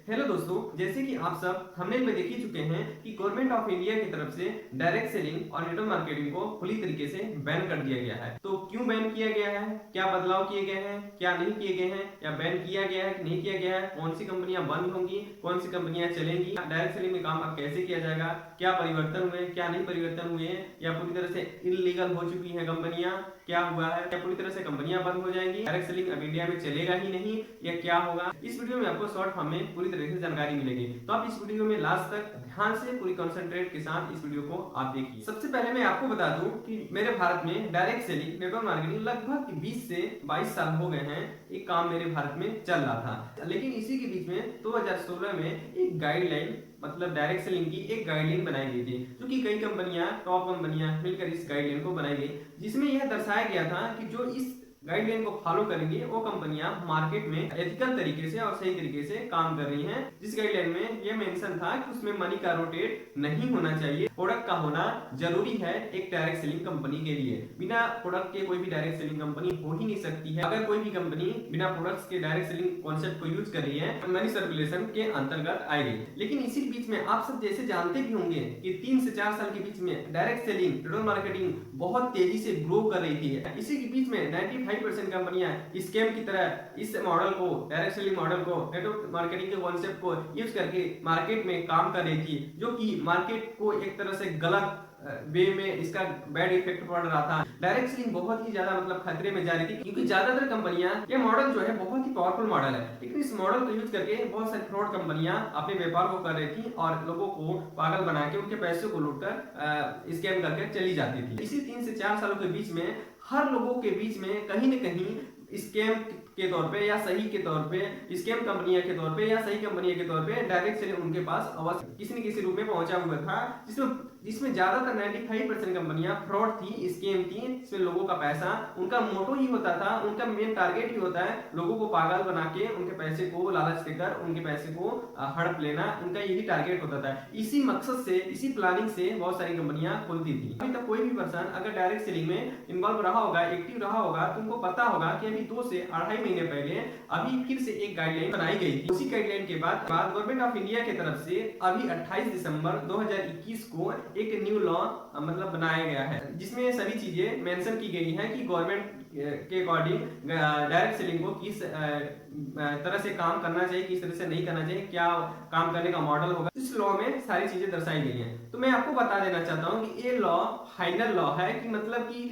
Hello दोस्तों, जैसे कि आप सब थंबनेल में देख ही चुके हैं कि गवर्नमेंट ऑफ इंडिया की तरफ से डायरेक्ट सेलिंग और नेटवर्क मार्केटिंग को खुली तरीके से बैन कर दिया गया है। तो क्यों बैन किया गया है, क्या बदलाव किए गए हैं, क्या नहीं किए गए हैं, या बैन किया गया है कि नहीं किया गया है, कौन सी कंपनियां बंद होंगी, कौन सी कंपनियां चलेंगी, डायरेक्ट सेलिंग में काम अब कैसे किया जाएगा, क्या परिवर्तन हुए, क्या नहीं परिवर्तन हुए हैं, या पूरी तरह से इलीगल हो चुकी है कंपनियां, क्या हुआ है, क्या पूरी तरह से कंपनियां बंद हो जाएंगी, डायरेक्ट सेलिंग अब इंडिया में चलेगा ही नहीं, या क्या होगा। इस वीडियो में आपको शॉर्ट फॉर्म में पूरी तरह से जानकारी मिलेगी। तो आप इस वीडियो में लास्ट तक ध्यान से पूरी कंसंट्रेट के साथ इस वीडियो को आप देखिए। सबसे पहले मैं आपको बता दूं कि मेरे भारत में डायरेक्ट सेलिंग नेटवर्क मार्केटिंग लगभग 20 से 22 साल हो गए हैं। एक काम मेरे भारत में चल रहा था, लेकिन इसी के बीच में 2016 में एक गाइडलाइन मतलब डायरेक्ट सेलिंग की एक गाइडलाइन बनाई गई थी, जो कि कई कंपनियां, टॉप कंपनियां मिलकर इस गाइडलाइन को बनाई गई, जिसमें यह दर्शाया गया था कि जो इस गाइडलाइन को फॉलो करेंगे वो कंपनियां मार्केट में एथिकल तरीके से और सही तरीके से काम कर रही हैं। जिस गाइडलाइन में यह मेंशन था कि उसमें मनी का रोटेट नहीं होना चाहिए, प्रोडक्ट का होना जरूरी है एक डायरेक्ट सेलिंग कंपनी के लिए। बिना प्रोडक्ट के कोई भी डायरेक्ट सेलिंग कंपनी हो ही नहीं सकती है। अगर कोई भी कंपनी बिना प्रोडक्ट्स के डायरेक्ट सेलिंग कॉन्सेप्ट को यूज कर रही है तो मनी सर्कुलेशन के अंतर्गत आएगी। लेकिन इसी बीच में आप सब जैसे जानते भी होंगे कि 3 से 4 साल के बीच में डायरेक्ट सेलिंग नेटवर्क मार्केटिंग बहुत तेजी से ग्रो कर रही थी। इसी के बीच में 95% कंपनियां स्कैम की तरह इस मॉडल को, डायरेक्ट सेलिंग मॉडल को, नेटवर्क मार्केटिंग के कॉन्सेप्ट को यूज करके मार्केट में काम कर रही थी, जो कि मार्केट को एक तरह से गलत वे में इसका बैड इफेक्ट पड़ रहा था। डायरेक्ट सेलिंग बहुत ही ज्यादा मतलब खतरे में जा रही थी, क्योंकि ज्यादातर कंपनियां, ये मॉडल जो है बहुत ही पावरफुल मॉडल है, लेकिन इस मॉडल को यूज करके बहुत सारी फ्रॉड कंपनियां अपने व्यापार को कर रही थी और लोगों को पागल बना के उनके पैसे को लूटकर स्कैम करके चली जाती थी। इसी 3 से 4 सालों के बीच में हर लोगों के बीच में कहीं न कहीं स्कैम के तौर पे या सही के तौर पे, स्कैम कंपनियां के तौर पे या सही कंपनियां के तौर पे डायरेक्ट सेलिंग उनके पास अवश्य किसी न किसी रूप में पहुंचा हुआ था, जिसमें ज्यादातर 95% कंपनियां फ्रॉड थी, स्कैम थी। इसमें लोगों का पैसा, उनका मोटो ही होता था, उनका मेन टारगेट ही होता है लोगों को पागल बना के उनके पैसे को लालच देकर उनके पैसे को हड़प लेना, उनका यही टारगेट होता था। इसी मकसद से, इसी प्लानिंग से बहुत सारी कंपनियां खुलती थी। अभी तक कोई भी पर्सन अगर डायरेक्ट सेलिंग में इन्वॉल्व रहा होगा, एक्टिव रहा होगा, तो उनको पता होगा कि अभी 2 से 2.5 महीने पहले अभी फिर से एक गाइडलाइन बनाई गई थी। उसी गाइडलाइन के बाद गवर्नमेंट ऑफ इंडिया की तरफ से अभी 28 दिसंबर 2021 को एक न्यू लॉ मतलब बनाया गया है, जिसमें सभी चीजें मेंशन की गई हैं कि गवर्नमेंट के अकॉर्डिंग डायरेक्ट सेलिंग को किस तरह से काम करना चाहिए, किस तरह से नहीं करना चाहिए, क्या काम करने का मॉडल होगा। इस लॉ में सारी चीजें दर्शाई गई हैं। तो मैं आपको बता देना चाहता हूँ कि ये लॉ फाइनल लॉ है, कि मतलब कि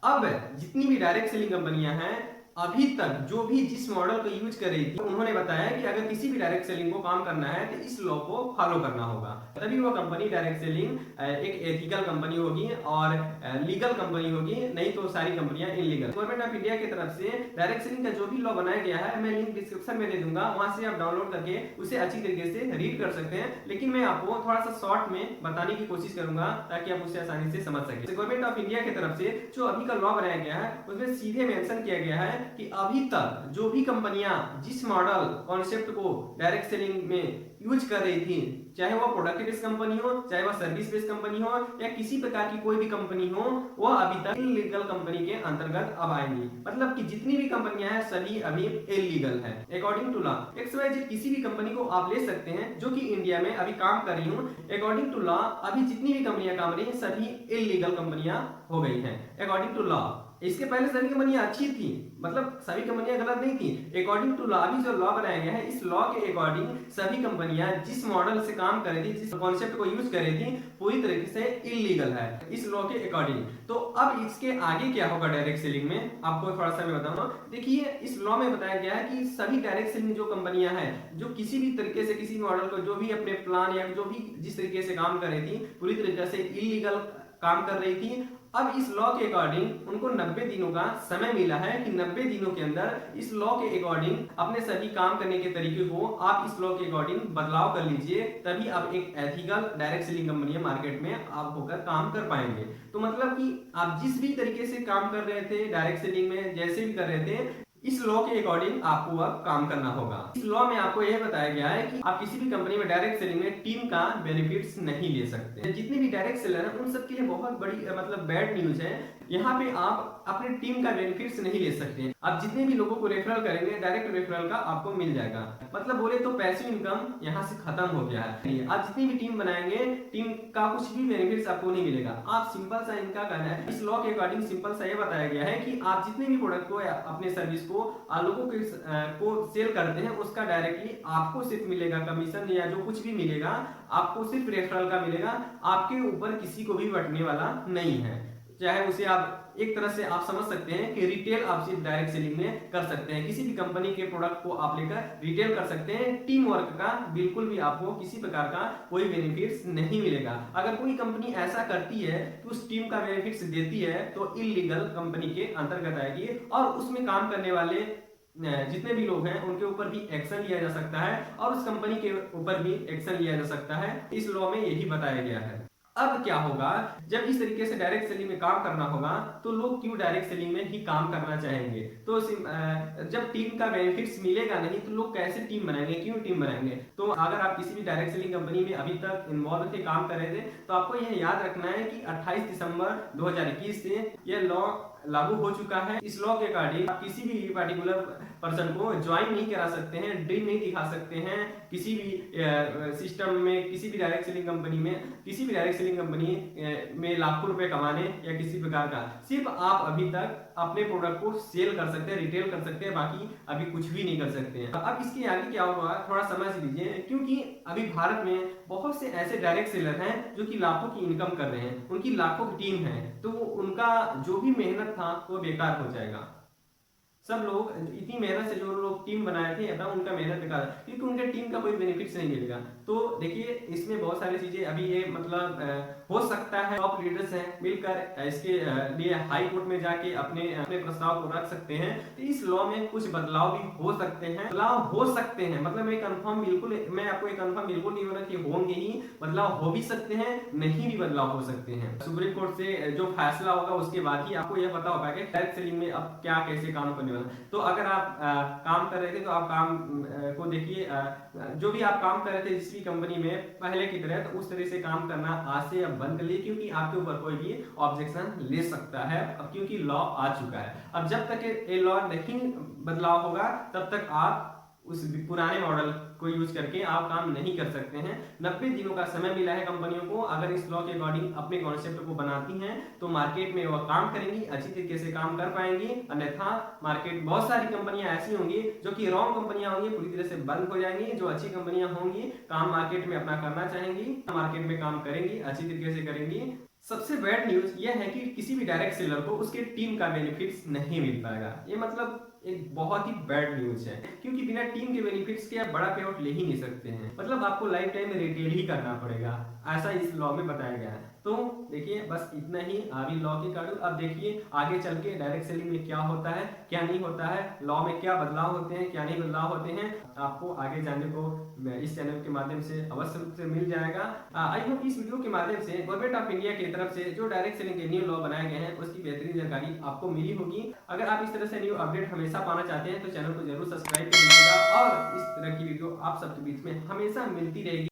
अब जितनी भी डायरेक्ट सेलिंग कंपनियां हैं, अभी तक जो भी जिस मॉडल को यूज कर रही थी, उन्होंने बताया कि अगर किसी भी डायरेक्ट सेलिंग को काम करना है तो इस लॉ को फॉलो करना होगा, तभी वो कंपनी डायरेक्ट सेलिंग एक एथिकल कंपनी होगी और लीगल कंपनी होगी, नहीं तो सारी कंपनियां इलीगल। गवर्नमेंट ऑफ इंडिया की तरफ से डायरेक्ट सेलिंग का जो भी लॉ बनाया गया है, मैं लिंक डिस्क्रिप्शन में दे दूंगा, वहां से आप डाउनलोड करके उसे अच्छी तरीके से रीड कर सकते हैं। लेकिन मैं आपको थोड़ा सा शॉर्ट में बताने की कोशिश करूंगा ताकि आप उसे आसानी से समझ सकें। गवर्नमेंट ऑफ इंडिया की तरफ से जो अभी का लॉ बनाया गया है, उसमें सीधे मेंशन किया गया है कि अभी तक जो भी कंपनियां जिस मॉडल कॉन्सेप्ट को डायरेक्ट सेलिंग में यूज कर रही थी, चाहे वो प्रोडक्ट बेस्ड कंपनी हो, चाहे वो सर्विस बेस्ड कंपनी हो, या किसी प्रकार की कोई भी कंपनी हो, वो अभी तक इलीगल कंपनी के अंतर्गत अब आएंगी। मतलब कि जितनी भी कंपनियां हैं सभी अभी इलीगल है अकॉर्डिंग टू लॉ। XYZ किसी भी कंपनी को आप ले सकते हैं जो कि इंडिया में अभी काम कर रही हूँ। अकॉर्डिंग टू लॉ अभी जितनी भी कंपनियां काम कर रही हैं सभी इलीगल कंपनियां हो गई हैं अकॉर्डिंग टू लॉ। इसके पहले सभी कंपनियां अच्छी थी, मतलब सभी कंपनियां गलत नहीं थी। अकॉर्डिंग टू लॉ अभी जो लॉ बनाया गया है, इस लॉ के अकॉर्डिंग सभी कंपनियां जिस मॉडल से काम कर रही थी, जिस कॉन्सेप्ट को यूज कर रही थी, पूरी तरीके से इलीगल है इस लॉ के अकॉर्डिंग। तो अब इसके आगे क्या होगा डायरेक्ट सेलिंग में, आपको थोड़ा सा मैं बताऊंगा। देखिए, इस लॉ में बताया गया है कि सभी डायरेक्ट सेलिंग जो कंपनियां हैं, जो किसी भी तरीके से किसी मॉडल को, जो भी अपने प्लान या जो भी जिस तरीके से काम कर रही थी, पूरी तरीके से इलीगल काम कर रही थी, अब इस लॉ के अकॉर्डिंग उनको 90 दिनों का समय मिला है कि 90 दिनों के अंदर इस लॉ के अकॉर्डिंग अपने सभी काम करने के तरीके को आप इस लॉ के अकॉर्डिंग बदलाव कर लीजिए, तभी आप एक ethical direct selling company market में आप होकर काम कर पाएंगे। तो मतलब कि आप जिस भी तरीके से काम कर रहे थे डायरेक्ट सेलिंग में, जैसे भी कर रहे थे, इस लॉ के अकॉर्डिंग आपको अब काम करना होगा। इस लॉ में आपको यह बताया गया है कि आप किसी भी कंपनी में डायरेक्ट सेलिंग में टीम का बेनिफिट्स नहीं ले सकते। जितने भी डायरेक्ट सेलर हैं उन सब के लिए बहुत बड़ी मतलब बैड न्यूज है यहाँ पे आप अपने टीम का बेनिफिट्स नहीं ले सकते। आप जितने भी लोगों को रेफरल करेंगे डायरेक्ट रेफरल का आपको मिल जाएगा। मतलब बोले तो पैसिव इनकम यहाँ से खत्म हो गया है। आप जितनी भी टीम बनाएंगे टीम का कुछ भी बेनिफिट्स आपको नहीं मिलेगा। आप सिंपल सा इनका कहना है, इस लॉ के अकॉर्डिंग सिंपल सा ये बताया गया है कि आप जितने भी प्रोडक्ट को या अपने सर्विस को लोगों को सेल करते हैं उसका डायरेक्टली आपको सिर्फ मिलेगा कमीशन, या जो कुछ भी मिलेगा आपको सिर्फ रेफरल का मिलेगा। आपके ऊपर किसी को भी बटने वाला नहीं है। चाहे उसे आप एक तरह से आप समझ सकते हैं कि रिटेल आप सिर्फ डायरेक्ट सेलिंग में कर सकते हैं। किसी भी कंपनी के प्रोडक्ट को आप लेकर रिटेल कर सकते हैं। टीम वर्क का बिल्कुल भी आपको किसी प्रकार का कोई बेनिफिट्स नहीं मिलेगा। अगर कोई कंपनी ऐसा करती है कि उस टीम का बेनिफिट्स देती है तो इलीगल कंपनी के अंतर्गत आएगी और उसमें काम करने वाले जितने भी लोग हैं उनके ऊपर भी एक्शन लिया जा सकता है और उस कंपनी के ऊपर भी एक्शन लिया जा सकता है। इस लॉ में यही बताया गया है। अब क्या होगा, जब इस तरीके से डायरेक्ट सेलिंग में काम करना होगा तो लोग क्यों डायरेक्ट सेलिंग में ही काम करना चाहेंगे। तो जब टीम का बेनिफिट्स मिलेगा नहीं तो लोग कैसे टीम बनाएंगे, क्यों टीम बनाएंगे। तो अगर आप किसी भी डायरेक्ट सेलिंग कंपनी में अभी तक इन्वॉल्व थे, काम कर रहे थे, तो आपको यह याद रखना है कि 28 दिसंबर 2021 से यह लॉ लागू हो चुका है। इस लॉ के अकॉर्डिंग आप किसी भी पर्टिकुलर पर्सन को ज्वाइन नहीं करा सकते हैं, ड्रीम नहीं दिखा सकते हैं किसी भी सिस्टम में, किसी भी डायरेक्ट सेलिंग कंपनी में, किसी भी डायरेक्ट सेलिंग कंपनी में लाखों रुपए कमाने या किसी प्रकार का। सिर्फ आप अभी तक अपने प्रोडक्ट को सेल कर सकते हैं, रिटेल कर सकते हैं, बाकी अभी कुछ भी नहीं कर सकते हैं। अब इसके आगे क्या होगा थोड़ा समझ लीजिए, क्योंकि अभी भारत में बहुत से ऐसे डायरेक्ट सेलर हैं जो कि लाखों की इनकम कर रहे हैं, उनकी लाखों की टीम है, तो उनका जो भी मेहनत था वो बेकार हो जाएगा। सब लोग इतनी मेहनत से जो लोग टीम बनाए थे अपना, उनका मेहनत बेकार, क्योंकि उनके टीम का कोई बेनिफिट्स नहीं मिलेगा। तो देखिए इसमें बहुत सारी चीजें अभी ये मतलब हो सकता है टॉप लीडर्स हैं मिलकर इसके लिए हाई कोर्ट में जाके अपने अपने प्रस्ताव को रख सकते हैं। तो इस लॉ में कुछ बदलाव भी हो सकते हैं, बदलाव हो सकते हैं, मतलब मैं कंफर्म बिल्कुल, मैं आपको एक कंफर्म बिल्कुल नहीं बोला कि होंगे ही, बदलाव हो भी सकते हैं, नहीं भी बदलाव हो सकते हैं। सुप्रीम कोर्ट से जो फैसला होगा उसके बाद ही आपको यह पता होगा कि डायरेक्ट सेलिंग में अब क्या कैसे काम करने वाला। तो अगर आप काम कर रहे थे तो आप काम को देखिए, जो भी आप काम कर रहे थे जिस भी कंपनी में पहले की तरह, तो उस तरह से काम करना आज से अब बंद कर लिए, क्योंकि आपके ऊपर कोई भी ऑब्जेक्शन ले सकता है अब, क्योंकि लॉ आ चुका है। अब जब तक ये लॉ नहीं बदलाव होगा तब तक आप उस पुराने मॉडल को यूज करके आप काम नहीं कर सकते हैं। 90 दिनों का समय मिला है कंपनियों को, अगर इस लॉ के अकॉर्डिंग अपने कॉन्सेप्ट को बनाती हैं तो मार्केट में वह काम करेंगी, अच्छी तरीके से काम कर पाएंगी। अन्यथा मार्केट बहुत सारी कंपनियां ऐसी होंगी जो कि रॉन्ग कंपनियां होंगी, पूरी तरह से बंद हो जाएंगी। जो अच्छी कंपनियां होंगी काम मार्केट में अपना करना चाहेंगी, मार्केट में काम करेंगी, अच्छी तरीके से करेंगी। सबसे बैड न्यूज यह है कि किसी भी डायरेक्ट सेलर को उसके टीम का बेनिफिट्स नहीं मिल पाएगा। ये मतलब एक बहुत ही बैड न्यूज है, क्योंकि बिना टीम के बेनिफिट्स के आप बड़ा पे आउट ले ही नहीं सकते हैं। मतलब आपको लाइफ टाइम में रिटेल ही करना पड़ेगा, ऐसा इस लॉ में बताया गया है। तो देखिए बस इतना ही अभी लॉ के कार्ड। अब देखिए आगे चल के डायरेक्ट सेलिंग में क्या होता है क्या नहीं होता है, लॉ में क्या बदलाव होते हैं क्या नहीं बदलाव होते हैं, आपको आगे जानने को इस चैनल के माध्यम से अवश्य रूप से मिल जाएगा। आई होप इस वीडियो के माध्यम से गवर्नमेंट ऑफ इंडिया की तरफ से जो डायरेक्ट सेलिंग के न्यू लॉ बनाए गए हैं उसकी बेहतरीन जानकारी आपको मिली होगी। अगर आप इस तरह से न्यू अपडेट हमेशा पाना चाहते हैं तो चैनल को जरूर सब्सक्राइब कर लीजिएगा और इस तरह की वीडियो आप सबके बीच में हमेशा मिलती रहेगी।